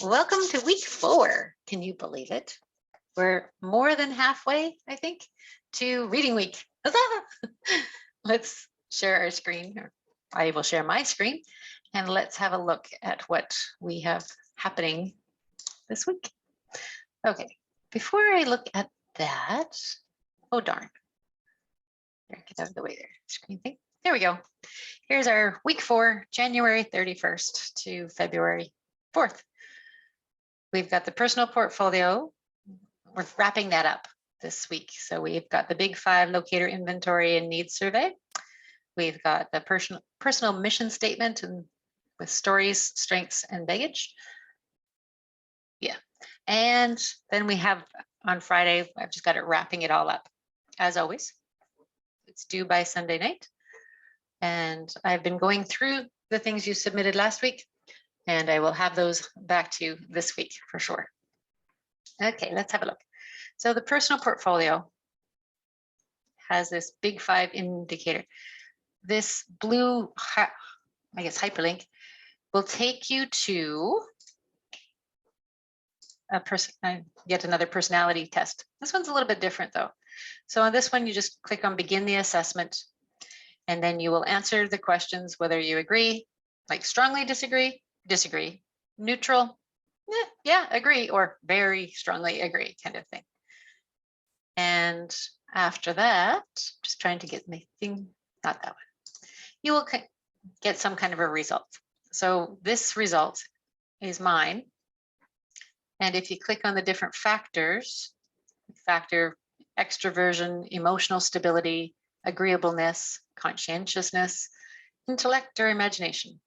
Welcome to week 4. Can you believe it? We're more than halfway, I think, to reading week. Huzzah! Let's share our screen, or I will share my screen, and let's have a look at what we have happening this week. Okay, before I look at that, oh darn. There, get out of the way there, screen thing. There we go. Here's our week 4, January 31st to February 4th. We've got the personal portfolio. We're wrapping that up this week. So we've got the Big 5 locator inventory and needs survey. We've got the personal mission statement and with stories, strengths, and baggage. Yeah. And then we have on Friday, I've just got it wrapping it all up as always. It's due by Sunday night. And I've been going through the things you submitted last week, and I will have those back to you this week for sure. Okay, let's have a look. So the personal portfolio has this Big 5 indicator. This blue, I guess, hyperlink will take you to yet another personality test. This one's a little bit different though. So on this one, you just click on begin the assessment, and then you will answer the questions whether you agree, like strongly disagree, neutral, yeah, agree, or very strongly agree kind of thing. And after that, just trying to get my thing, not that one, you will get some kind of a result. So this result is mine. And if you click on the different factors, factor extroversion, emotional stability, agreeableness, conscientiousness, intellect, or imagination.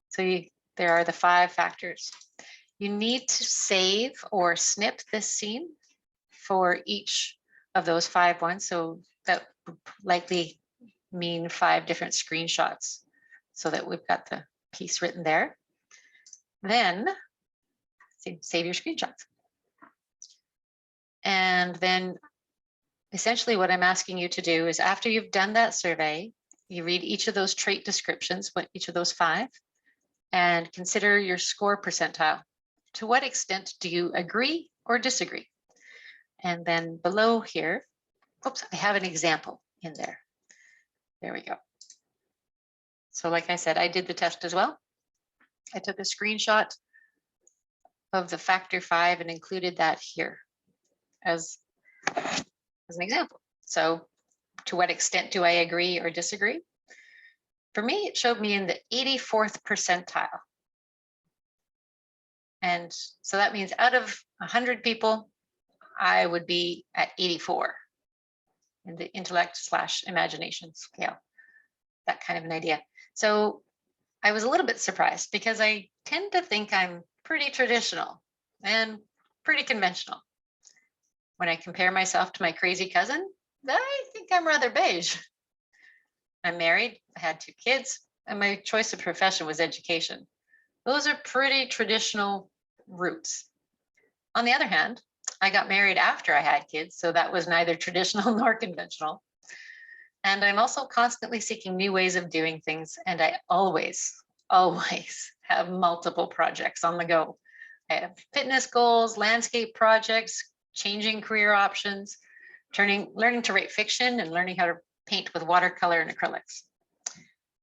So there are the 5 factors. You need to save or snip this scene for each of those 5 ones. So that would likely mean 5 different screenshots so that we've got the piece written there. Then save your screenshots. And then essentially what I'm asking you to do is after you've done that survey, you read each of those trait descriptions, each of those 5, and consider your score percentile. To what extent do you agree or disagree? And then below here, oops, I have an example in there. There we go. So like I said, I did the test as well. I took a screenshot of the factor 5 and included that here as an example. So to what extent do I agree or disagree? For me, it showed me in the 84th percentile. And so that means out of 100 people, I would be at 84 in the intellect / imagination scale, that kind of an idea. So I was a little bit surprised because I tend to think I'm pretty traditional and pretty conventional. When I compare myself to my crazy cousin, I think I'm rather beige. I'm married, I had 2 kids, and my choice of profession was education. Those are pretty traditional roots. On the other hand, I got married after I had kids, so that was neither traditional nor conventional. And I'm also constantly seeking new ways of doing things, and I always have multiple projects on the go. I have fitness goals, landscape projects, changing career options, learning to write fiction, and learning how to paint with watercolor and acrylics.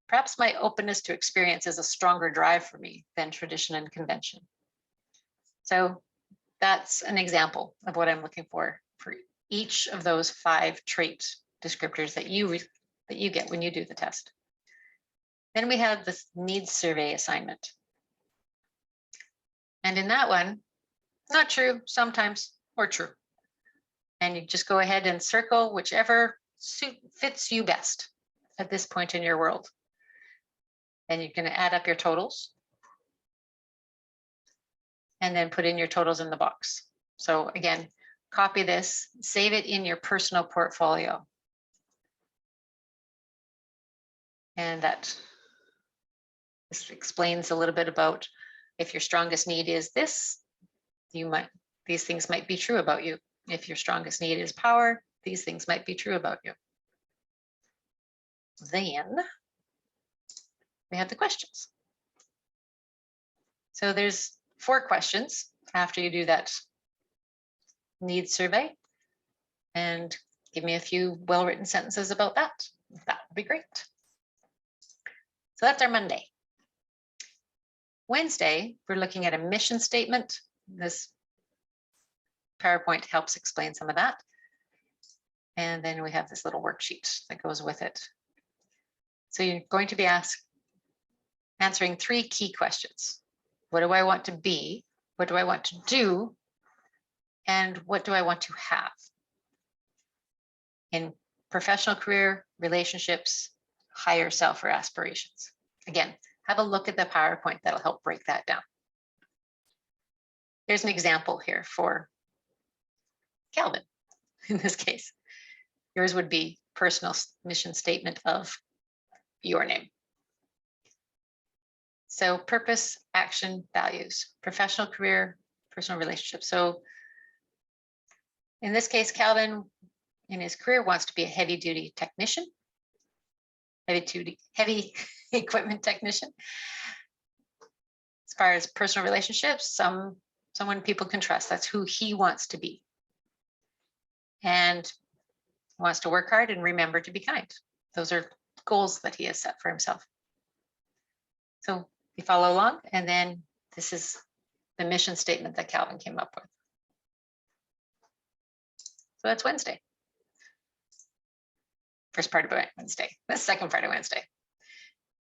Perhaps my openness to experience is a stronger drive for me than tradition and convention. So that's an example of what I'm looking for each of those 5 trait descriptors that you get when you do the test. Then we have this needs survey assignment. And in that one, not true, sometimes, or true. And you just go ahead and circle whichever fits you best at this point in your world. And you can add up your totals and then put in your totals in the box. So again, copy this, save it in your personal portfolio. And this explains a little bit about if your strongest need is this, these things might be true about you. If your strongest need is power, these things might be true about you. Then we have the questions. So there's 4 questions after you do that needs survey and give me a few well-written sentences about that. That would be great. So that's our Monday. Wednesday, we're looking at a mission statement. This PowerPoint helps explain some of that. And then we have this little worksheet that goes with it. So you're going to be answering 3 key questions. What do I want to be? What do I want to do? And what do I want to have? In professional career, relationships, higher self or aspirations. Again, have a look at the PowerPoint that'll help break that down. Here's an example here for Calvin, in this case. Yours would be personal mission statement of your name. So purpose, action, values, professional career, personal relationships. So in this case, Calvin, in his career, wants to be a heavy duty technician, heavy equipment technician. As far as personal relationships, someone people can trust. That's who he wants to be. And wants to work hard and remember to be kind. Those are goals that he has set for himself. So you follow along, and then this is the mission statement that Calvin came up with. So that's Wednesday. First part of Wednesday, the second part of Wednesday.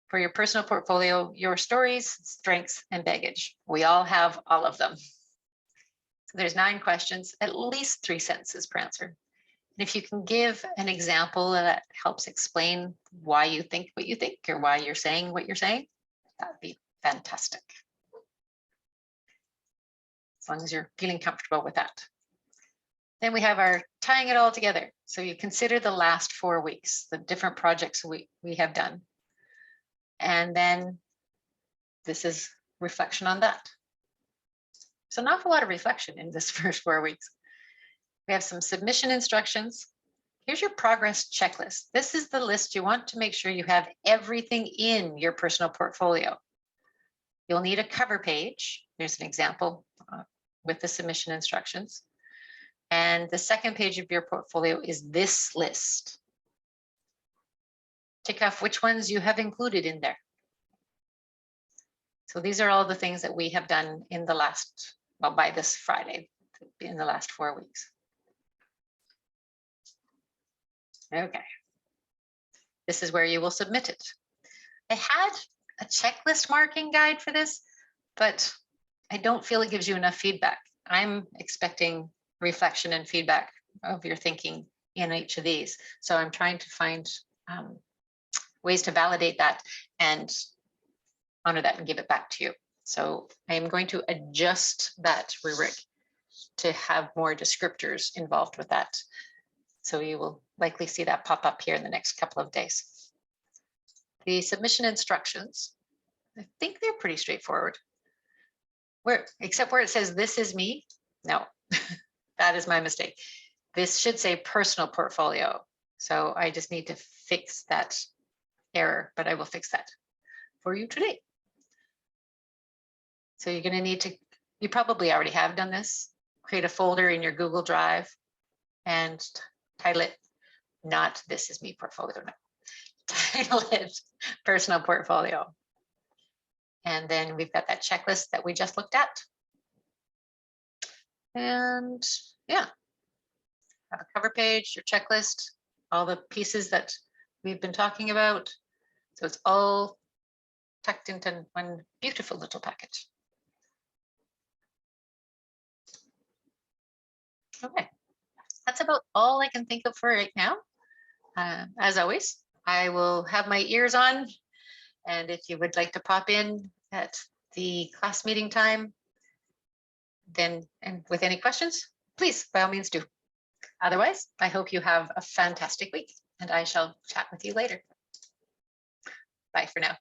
For your personal portfolio, your stories, strengths, and baggage. We all have all of them. So there's 9 questions, at least 3 sentences per answer. And if you can give an example that helps explain why you think what you think or why you're saying what you're saying, that would be fantastic. As long as you're feeling comfortable with that. Then we have our tying it all together. So you consider the last 4 weeks, the different projects we have done. And then this is reflection on that. So an awful lot of reflection in this first 4 weeks. We have some submission instructions. Here's your progress checklist. This is the list you want to make sure you have everything in your personal portfolio. You'll need a cover page. There's an example with the submission instructions. And the second page of your portfolio is this list. Tick off which ones you have included in there. So these are all the things that we have done in the last, well, by this Friday, in the last 4 weeks. Okay. This is where you will submit it. I had a checklist marking guide for this, but I don't feel it gives you enough feedback. I'm expecting reflection and feedback of your thinking in each of these. So I'm trying to find ways to validate that and honor that and give it back to you. So I am going to adjust that rubric to have more descriptors involved with that. So you will likely see that pop up here in the next couple of days. The submission instructions, I think they're pretty straightforward. Except where it says, this is me. No, that is my mistake. This should say personal portfolio. So I just need to fix that error, but I will fix that for you today. So you're going to need to, you probably already have done this, create a folder in your Google Drive and title it, not This Is Me Portfolio, no. Title it Personal Portfolio. And then we've got that checklist that we just looked at. And yeah, have a cover page, your checklist, all the pieces that we've been talking about. So it's all tucked into one beautiful little package. Okay, that's about all I can think of for right now. As always, I will have my ears on, and if you would like to pop in at the class meeting time, then, and with any questions, please, by all means do. Otherwise, I hope you have a fantastic week, and I shall chat with you later. Bye for now.